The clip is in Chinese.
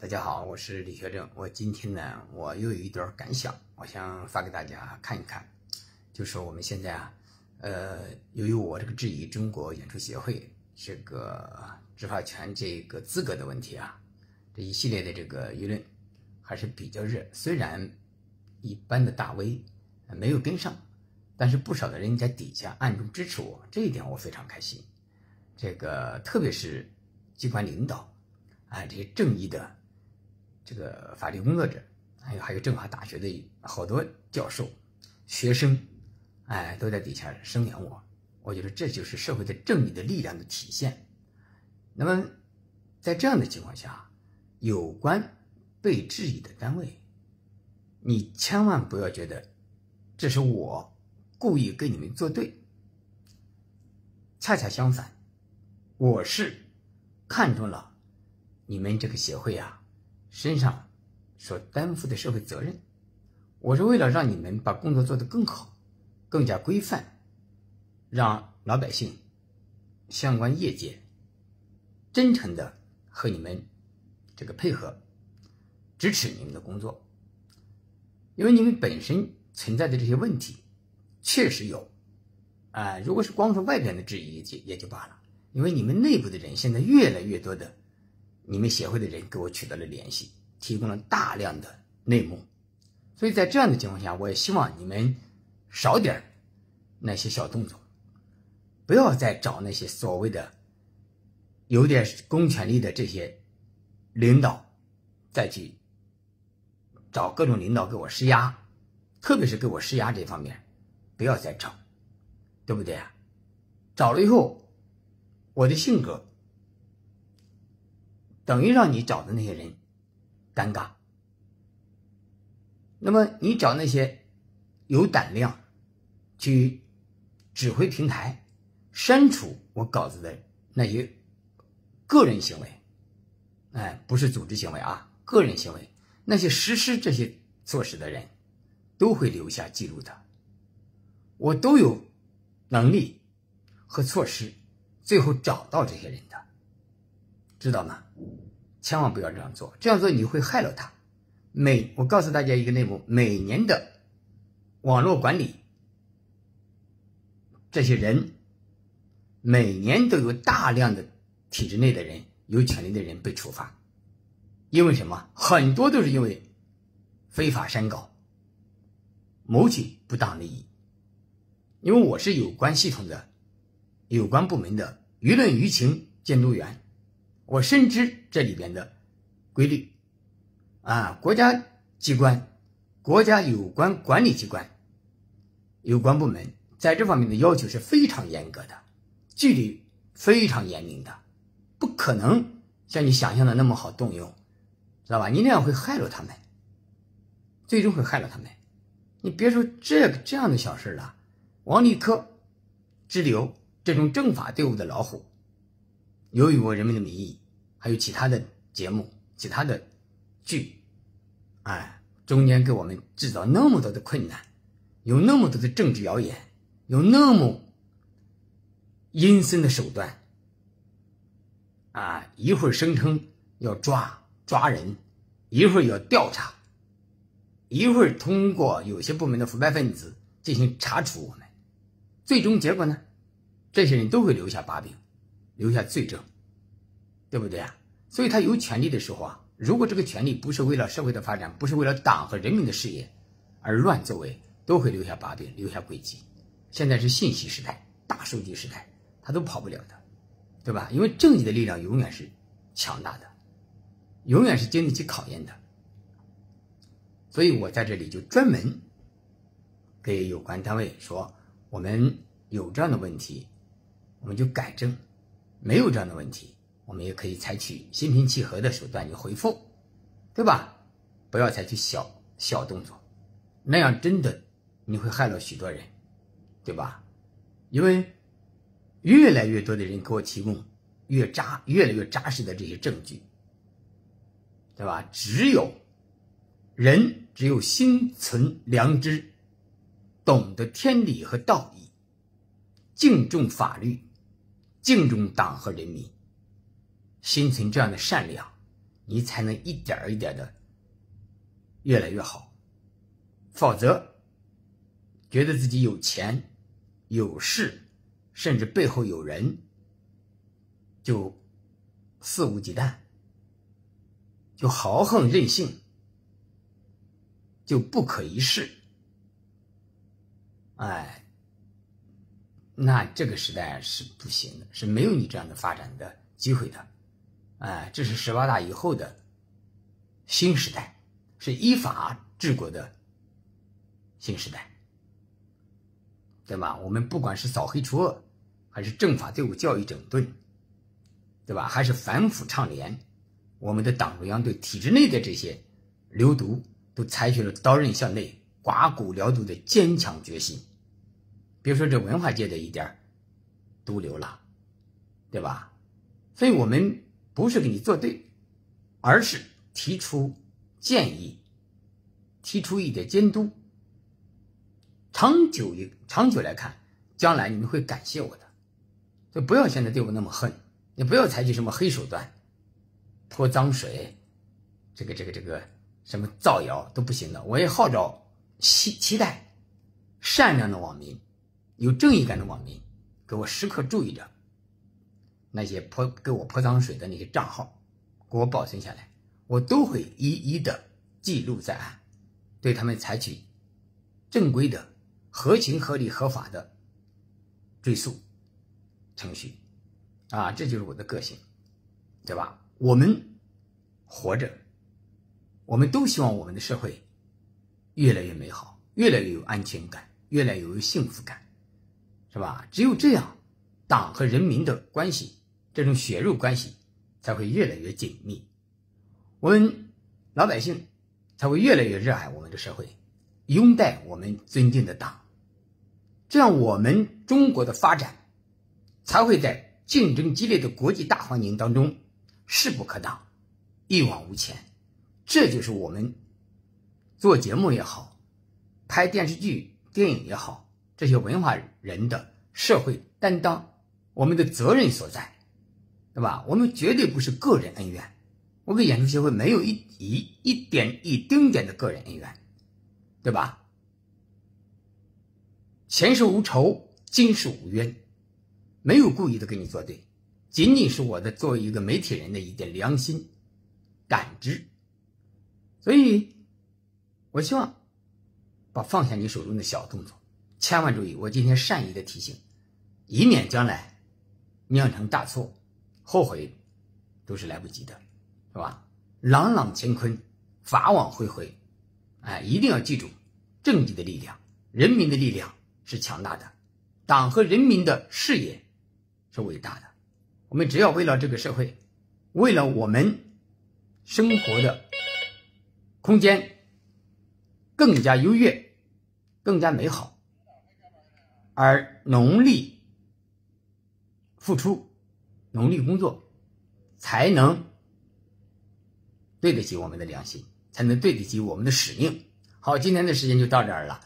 大家好，我是李学正。我今天呢，我又有一段感想，我想发给大家看一看。就是我们现在由于我这个质疑中国演出协会这个执法权这个资格的问题啊，这一系列的这个舆论还是比较热。虽然一般的大 V 没有跟上，但是不少的人在底下暗中支持我，这一点我非常开心。这个特别是机关领导这些正义的这个法律工作者，还有政法大学的好多教授、学生，都在底下声援我。我觉得这就是社会的正义的力量的体现。那么，在这样的情况下，有关被质疑的单位，你千万不要觉得这是我故意跟你们作对，恰恰相反，我是看中了你们这个协会身上所担负的社会责任，我是为了让你们把工作做得更好、更加规范，让老百姓、相关业界真诚的和你们这个配合，支持你们的工作。因为你们本身存在的这些问题确实有如果是光是外边的质疑也就罢了，因为你们内部的人现在越来越多的你们协会的人跟我取得了联系，提供了大量的内幕，所以在这样的情况下，我也希望你们少点那些小动作，不要再找那些所谓的有点公权力的这些领导，再去找各种领导给我施压，特别是给我施压这方面不要再找，对不对啊？找了以后，我的性格等于让你找的那些人尴尬。那么你找那些有胆量去指挥平台删除我稿子的那些个人行为，不是组织行为个人行为，那些实施这些措施的人都会留下记录的，我都有能力和措施最后找到这些人的，知道吗？千万不要这样做，这样做你会害了他。我告诉大家一个内幕，每年的网络管理这些人，每年都有大量的体制内的人、有权利的人被处罚。因为什么？很多都是因为非法删稿，谋取不当利益。因为我是有关系统的、有关部门的舆论舆情监督员，我深知这里边的规律国家机关、国家有关管理机关、有关部门在这方面的要求是非常严格的，纪律非常严明的，不可能像你想象的那么好动用，知道吧？你那样会害了他们，最终会害了他们。你别说这样的小事了，王立科支流这种政法队伍的老虎，由于我人民的名义还有其他的节目、其他的剧中间给我们制造那么多的困难，有那么多的政治谣言，有那么阴森的手段一会儿声称要抓人，一会儿要调查，一会儿通过有些部门的腐败分子进行查处我们，最终结果呢，这些人都会留下把柄，留下罪证，对不对啊？所以他有权利的时候如果这个权利不是为了社会的发展，不是为了党和人民的事业而乱作为，都会留下把柄，留下轨迹。现在是信息时代、大数据时代，他都跑不了的，对吧？因为正义的力量永远是强大的，永远是经得起考验的。所以我在这里就专门给有关单位说，我们有这样的问题，我们就改正；没有这样的问题，我们也可以采取心平气和的手段去回复，对吧？不要采取小动作，那样真的你会害了许多人，对吧？因为越来越多的人给我提供越来越扎实的这些证据，对吧？只有心存良知，懂得天理和道义，敬重法律，敬重党和人民，心存这样的善良，你才能一点一点的越来越好。否则觉得自己有钱有势，甚至背后有人，就肆无忌惮，就豪横任性，就不可一世。那这个时代是不行的，是没有你这样的发展的机会的。这是18大以后的新时代，是依法治国的新时代，对吧？我们不管是扫黑除恶，还是政法队伍教育整顿，对吧？还是反腐倡廉，我们的党中央对体制内的这些流毒都采取了刀刃向内、刮骨疗毒的坚强决心。别说这文化界的一点毒瘤了，对吧？所以我们不是给你作对，而是提出建议，提出一点监督。长久来看，将来你们会感谢我的。所以不要现在对我那么恨，你不要采取什么黑手段，泼脏水，这个什么造谣都不行的。我也号召期待善良的网民，有正义感的网民，给我时刻注意着那些给我泼脏水的那些账号，给我保存下来，我都会一一的记录在案，对他们采取正规的合情合理合法的追诉程序。这就是我的个性，对吧？我们活着，我们都希望我们的社会越来越美好，越来越有安全感，越来越有幸福感，是吧？只有这样，党和人民的关系，这种血肉关系才会越来越紧密，我们老百姓才会越来越热爱我们的社会，拥戴我们尊敬的党。这样我们中国的发展才会在竞争激烈的国际大环境当中势不可挡，一往无前。这就是我们做节目也好，拍电视剧电影也好，这些文化人的社会担当，我们的责任所在，对吧？我们绝对不是个人恩怨，我跟演出协会没有一丁点的个人恩怨，对吧？前世无仇，今世无冤，没有故意的跟你作对，仅仅是我的作为一个媒体人的一点良心感知。所以我希望放下你手中的小动作，千万注意我今天善意的提醒，以免将来酿成大错，后悔都是来不及的，是吧？朗朗乾坤，法网恢恢，一定要记住，政绩的力量，人民的力量是强大的，党和人民的事业是伟大的。我们只要为了这个社会，为了我们生活的空间更加优越，更加美好，而努力付出，努力工作，才能对得起我们的良心，才能对得起我们的使命。好，今天的时间就到这儿了。